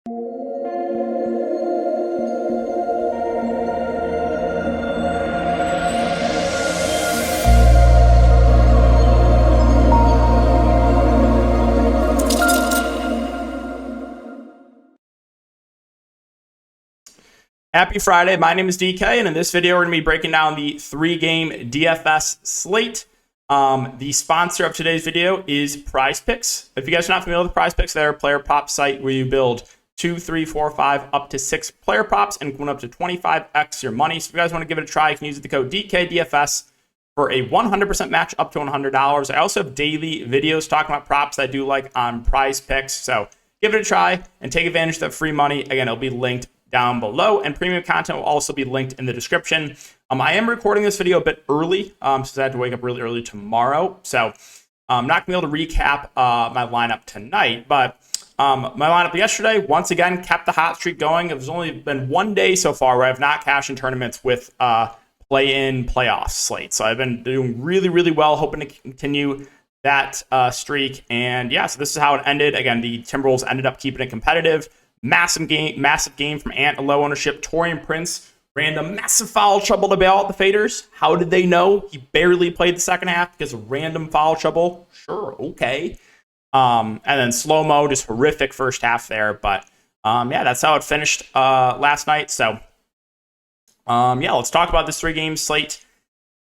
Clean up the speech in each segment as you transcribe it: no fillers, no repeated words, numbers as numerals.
Happy Friday. My name is DK, and in this video, we're going to be breaking down the 3-game DFS slate. The sponsor of today's video is Prize Picks. If you guys are not familiar with Prize Picks, they're a player prop site where you build 2, 3, 4, 5, up to 6 player props and win up to 25x your money. So if you guys want to give it a try, you can use the code DKDFS for a 100% match up to $100. I also have daily videos talking about props that I do like on Prize Picks. So give it a try and take advantage of that free money. Again, it'll be linked down below, and premium content will also be linked in the description. I am recording this video a bit early since I had to wake up really early tomorrow, so I'm not going to be able to recap my lineup tonight, but my lineup yesterday, once again, kept the hot streak going. There's only been one day so far where I've not cashed in tournaments with play-in playoff slate, so I've been doing really well, hoping to continue that streak, and yeah, so this is how it ended. Again, the Timberwolves ended up keeping it competitive. Massive game from Ant, a low ownership. Taurean Prince ran a massive foul trouble to bail out the faders. How did they know? He barely played the second half because of random foul trouble. Sure, okay. And then slow-mo, just horrific first half there. But yeah, that's how it finished last night. So yeah, let's talk about this 3-game slate.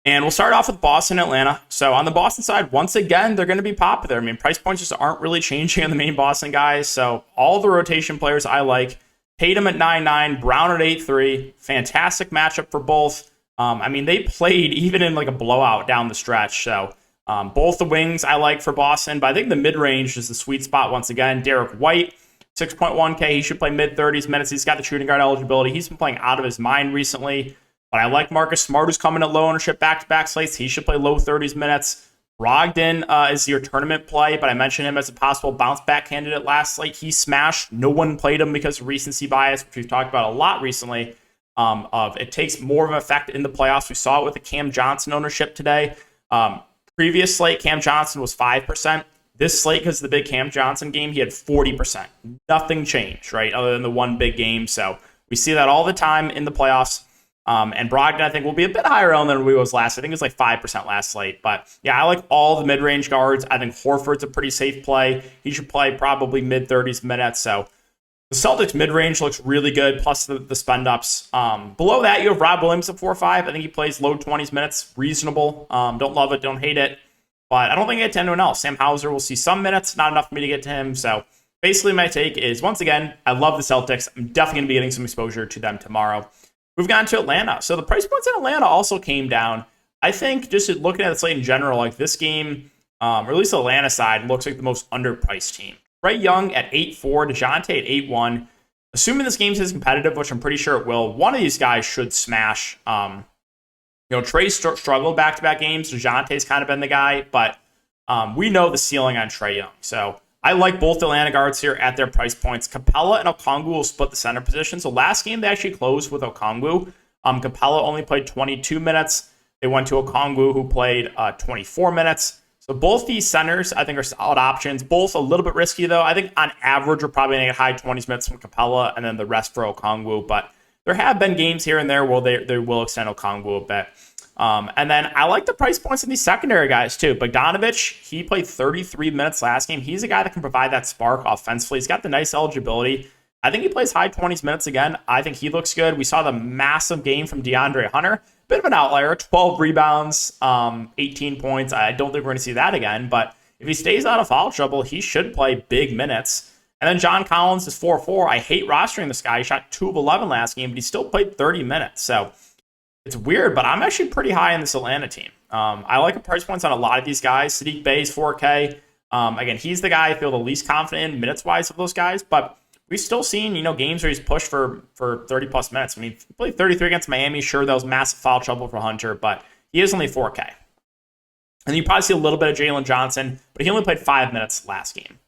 And we'll start off with Boston, Atlanta. So on the Boston side, once again, they're going to be popular. I mean, price points just aren't really changing on the main Boston guys. So all the rotation players I like. Tatum at 9.9, Brown at 8.3. Fantastic matchup for both. I mean, they played even in like a blowout down the stretch. So both the wings I like for Boston. But I think the mid-range is the sweet spot once again. Derek White, 6.1K. He should play mid-30s minutes. He's got the shooting guard eligibility. He's been playing out of his mind recently. But I like Marcus Smart, who's coming at low ownership back-to-back slates. He should play low 30s minutes. Brogdon is your tournament play, but I mentioned him as a possible bounce-back candidate last slate. He smashed. No one played him because of recency bias, which we've talked about a lot recently. It takes more of an effect in the playoffs. We saw it with the Cam Johnson ownership today. Previous slate, Cam Johnson was 5%. This slate, because of the big Cam Johnson game, he had 40%. Nothing changed, right, other than the one big game. So we see that all the time in the playoffs. And Brogdon, I think, will be a bit higher on than he was last. I think it was like 5% last slate. But yeah, I like all the mid-range guards. I think Horford's a pretty safe play. He should play probably mid-30s minutes. So the Celtics mid-range looks really good, plus the spend-ups. Below that, you have Rob Williams at 4-5. I think he plays low 20s minutes. Reasonable. Don't love it, don't hate it. But I don't think I get to anyone else. Sam Hauser will see some minutes, not enough for me to get to him. So basically my take is, once again, I love the Celtics. I'm definitely going to be getting some exposure to them tomorrow. We've gone to Atlanta. So the price points in Atlanta also came down. I think just looking at the slate in general, like this game, or at least the Atlanta side, looks like the most underpriced team. Trae Young at 8.4, DeJounte at 8.1. Assuming this game's as competitive, which I'm pretty sure it will, one of these guys should smash. Trae struggled back-to-back games. DeJounte's kind of been the guy, but we know the ceiling on Trae Young. So I like both Atlanta guards here at their price points. Capella and Okongwu will split the center position. So last game, they actually closed with Okongwu. Capella only played 22 minutes. They went to Okongwu, who played 24 minutes. So both these centers, I think, are solid options. Both a little bit risky, though. I think on average, we're probably going to get high 20s minutes from Capella and then the rest for Okongwu. But there have been games here and there where they will extend Okongwu a bit. And then I like the price points in these secondary guys too. Bogdanovich, he played 33 minutes last game. He's a guy that can provide that spark offensively. He's got the nice eligibility. I think he plays high 20s minutes again. I think he looks good. We saw the massive game from DeAndre Hunter. Bit of an outlier, 12 rebounds, 18 points. I don't think we're going to see that again. But if he stays out of foul trouble, he should play big minutes. And then John Collins is 4-4. I hate rostering this guy. He shot 2 of 11 last game, but he still played 30 minutes. So it's weird, but I'm actually pretty high in this Atlanta team. I like the price points on a lot of these guys. Sadiq Bey's 4K. Again, he's the guy I feel the least confident in minutes-wise of those guys, but we've still seen, games where he's pushed for 30-plus minutes. I mean, he played 33 against Miami. Sure, that was massive foul trouble for Hunter, but he is only 4K. And you probably see a little bit of Jalen Johnson, but he only played 5 minutes last game.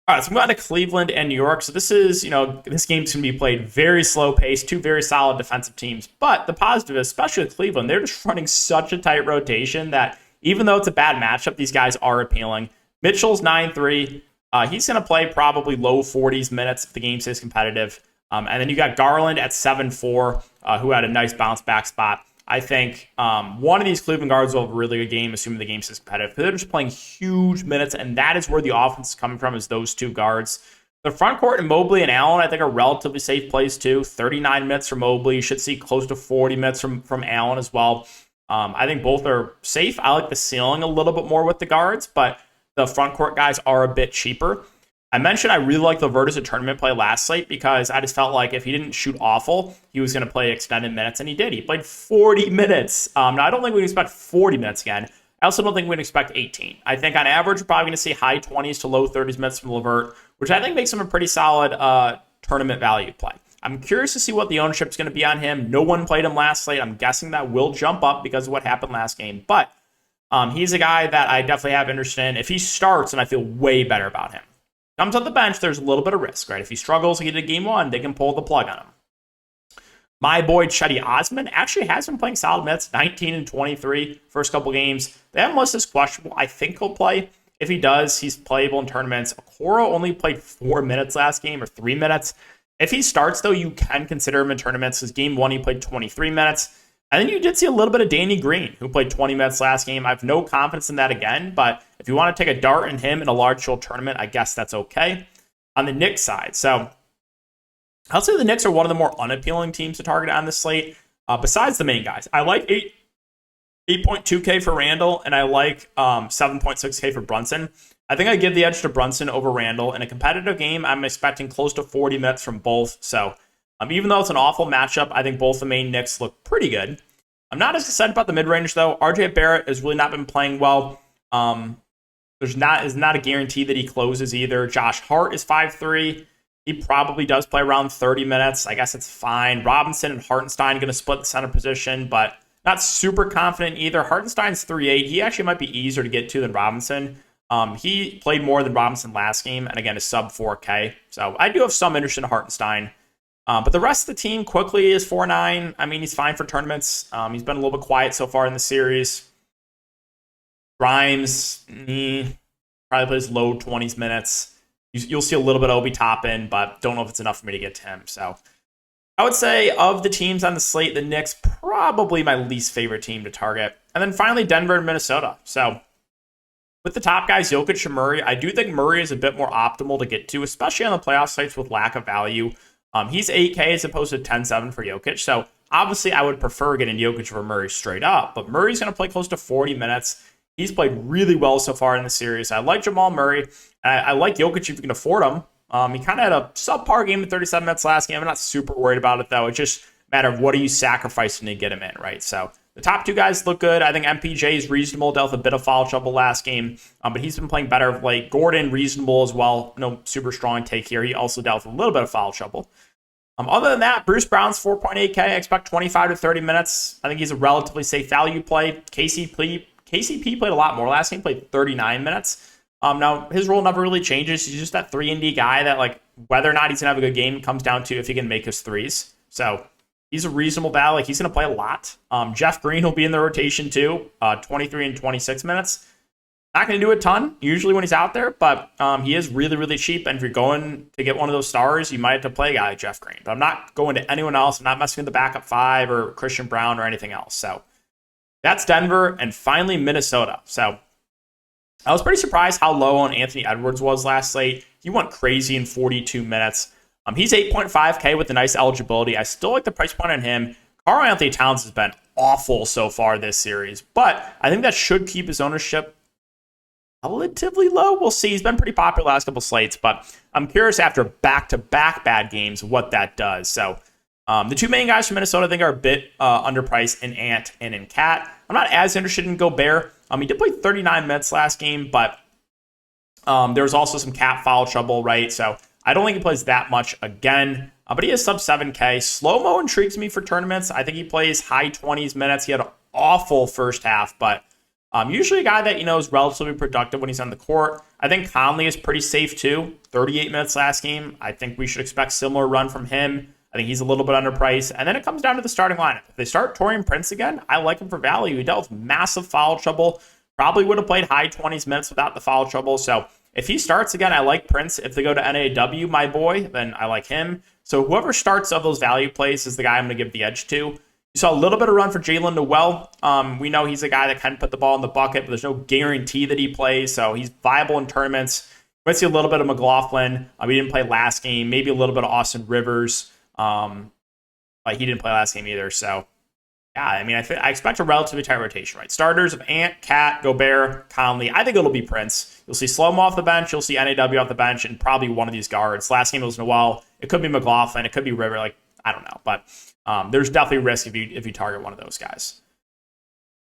All right, so I'm going to Cleveland and New York. So this is, this game's going to be played very slow pace, two very solid defensive teams. But the positive, especially with Cleveland, they're just running such a tight rotation that even though it's a bad matchup, these guys are appealing. Mitchell's 9.3. He's going to play probably low 40s minutes if the game stays competitive. And then you got Garland at 7'4", who had a nice bounce back spot. I think one of these Cleveland guards will have a really good game, assuming the game stays competitive. They're just playing huge minutes, and that is where the offense is coming from, is those two guards. The front court and Mobley and Allen, I think, are relatively safe plays too. 39 minutes from Mobley. You should see close to 40 minutes from Allen as well. I think both are safe. I like the ceiling a little bit more with the guards, but the front court guys are a bit cheaper. I mentioned I really like LeVert as a tournament play last slate because I just felt like if he didn't shoot awful, he was going to play extended minutes, and he did. He played 40 minutes. Now, I don't think we can expect 40 minutes again. I also don't think we can expect 18. I think on average, we're probably going to see high 20s to low 30s minutes from LeVert, which I think makes him a pretty solid tournament value play. I'm curious to see what the ownership is going to be on him. No one played him last slate. I'm guessing that will jump up because of what happened last game. But he's a guy that I definitely have interest in. If he starts, and I feel way better about him. Comes off the bench, there's a little bit of risk, right? If he struggles to get to game one, they can pull the plug on him. My boy Chetty Osman actually has been playing solid minutes, 19 and 23 first couple games. They have him listed as questionable. I think he'll play. If he does, he's playable in tournaments. Okoro only played 4 minutes last game, or 3 minutes. If he starts, though, you can consider him in tournaments. His game one, he played 23 minutes. And then you did see a little bit of Danny Green, who played 20 minutes last game. I have no confidence in that again, but if you want to take a dart in him in a large field tournament, I guess that's okay. On the Knicks side, so I'll say the Knicks are one of the more unappealing teams to target on this slate, besides the main guys. I like 8.2K for Randall, and I like 7.6K for Brunson. I think I give the edge to Brunson over Randall. In a competitive game, I'm expecting close to 40 minutes from both, so even though it's an awful matchup, I think both the main Knicks look pretty good. I'm not as excited about the mid-range, though. RJ Barrett has really not been playing well. Is not a guarantee that he closes either. Josh Hart is 5'3". He probably does play around 30 minutes. I guess it's fine. Robinson and Hartenstein going to split the center position, but not super confident either. Hartenstein's 3'8". He actually might be easier to get to than Robinson. He played more than Robinson last game, and again, is sub 4K. So I do have some interest in Hartenstein. But the rest of the team quickly is 4'9". I mean, he's fine for tournaments. He's been a little bit quiet so far in the series. Grimes, probably plays low 20s minutes. You'll see a little bit of Obi Toppin, but don't know if it's enough for me to get to him. So I would say of the teams on the slate, the Knicks probably my least favorite team to target. And then finally, Denver and Minnesota. So with the top guys, Jokic and Murray, I do think Murray is a bit more optimal to get to, especially on the playoff sites with lack of value. He's 8K as opposed to 10.7 for Jokic. So obviously I would prefer getting Jokic over Murray straight up, but Murray's going to play close to 40 minutes. He's played really well so far in the series. I like Jamal Murray. I like Jokic if you can afford him. He kind of had a subpar game in 37 minutes last game. I'm not super worried about it, though. It's just a matter of what are you sacrificing to get him in, right? So the top two guys look good. I think MPJ is reasonable. Dealt with a bit of foul trouble last game, but he's been playing better of late. Gordon, reasonable as well. No super strong take here. He also dealt with a little bit of foul trouble. Other than that, Bruce Brown's 4.8K. I expect 25 to 30 minutes. I think he's a relatively safe value play. KCP played a lot more last game, played 39 minutes. Now, his role never really changes. He's just that 3-and-D guy that, like, whether or not he's going to have a good game comes down to if he can make his threes. So he's a reasonable value. Like, he's going to play a lot. Jeff Green will be in the rotation, too, 23 and 26 minutes. Not going to do a ton, usually when he's out there, but he is really, really cheap. And if you're going to get one of those stars, you might have to play a guy like Jeff Green. But I'm not going to anyone else. I'm not messing with the backup five or Christian Brown or anything else. So that's Denver, and finally Minnesota. So I was pretty surprised how low on Anthony Edwards was last slate. He went crazy in 42 minutes. He's 8.5K with a nice eligibility. I still like the price point on him. Karl Anthony Towns has been awful so far this series, but I think that should keep his ownership relatively low. We'll see. He's been pretty popular last couple slates, but I'm curious after back-to-back bad games what that does. So the two main guys from Minnesota I think are a bit underpriced in Ant and in Cat. I'm not as interested in Gobert. He did play 39 minutes last game, but there was also some Cat foul trouble, right? So I don't think he plays that much again, but he is sub 7K. Slow-mo intrigues me for tournaments. I think he plays high 20s minutes. He had an awful first half, but usually a guy that, is relatively productive when he's on the court. I think Conley is pretty safe too. 38 minutes last game. I think we should expect similar run from him. I think he's a little bit underpriced. And then it comes down to the starting lineup. If they start Taurean Prince again, I like him for value. He dealt with massive foul trouble. Probably would have played high 20s minutes without the foul trouble. So if he starts again, I like Prince. If they go to NAW, my boy, then I like him. So whoever starts of those value plays is the guy I'm going to give the edge to. You saw a little bit of run for Jalen Noel. We know he's a guy that can put the ball in the bucket, but there's no guarantee that he plays, so he's viable in tournaments. We might see a little bit of McLaughlin. We didn't play last game. Maybe a little bit of Austin Rivers. But he didn't play last game either, so yeah, I mean, I expect a relatively tight rotation, right? Starters of Ant, Cat, Gobert, Conley. I think it'll be Prince. You'll see Slomo off the bench. You'll see NAW off the bench, and probably one of these guards. Last game it was Noel. It could be McLaughlin. It could be River. Like, I don't know, but there's definitely risk if you target one of those guys.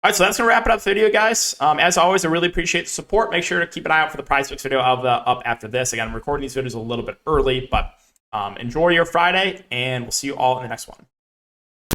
All right, so that's gonna wrap it up for the video, guys. As always, I really appreciate the support. Make sure to keep an eye out for the PrizePicks video up after this. Again, I'm recording these videos a little bit early, but enjoy your Friday, and we'll see you all in the next one.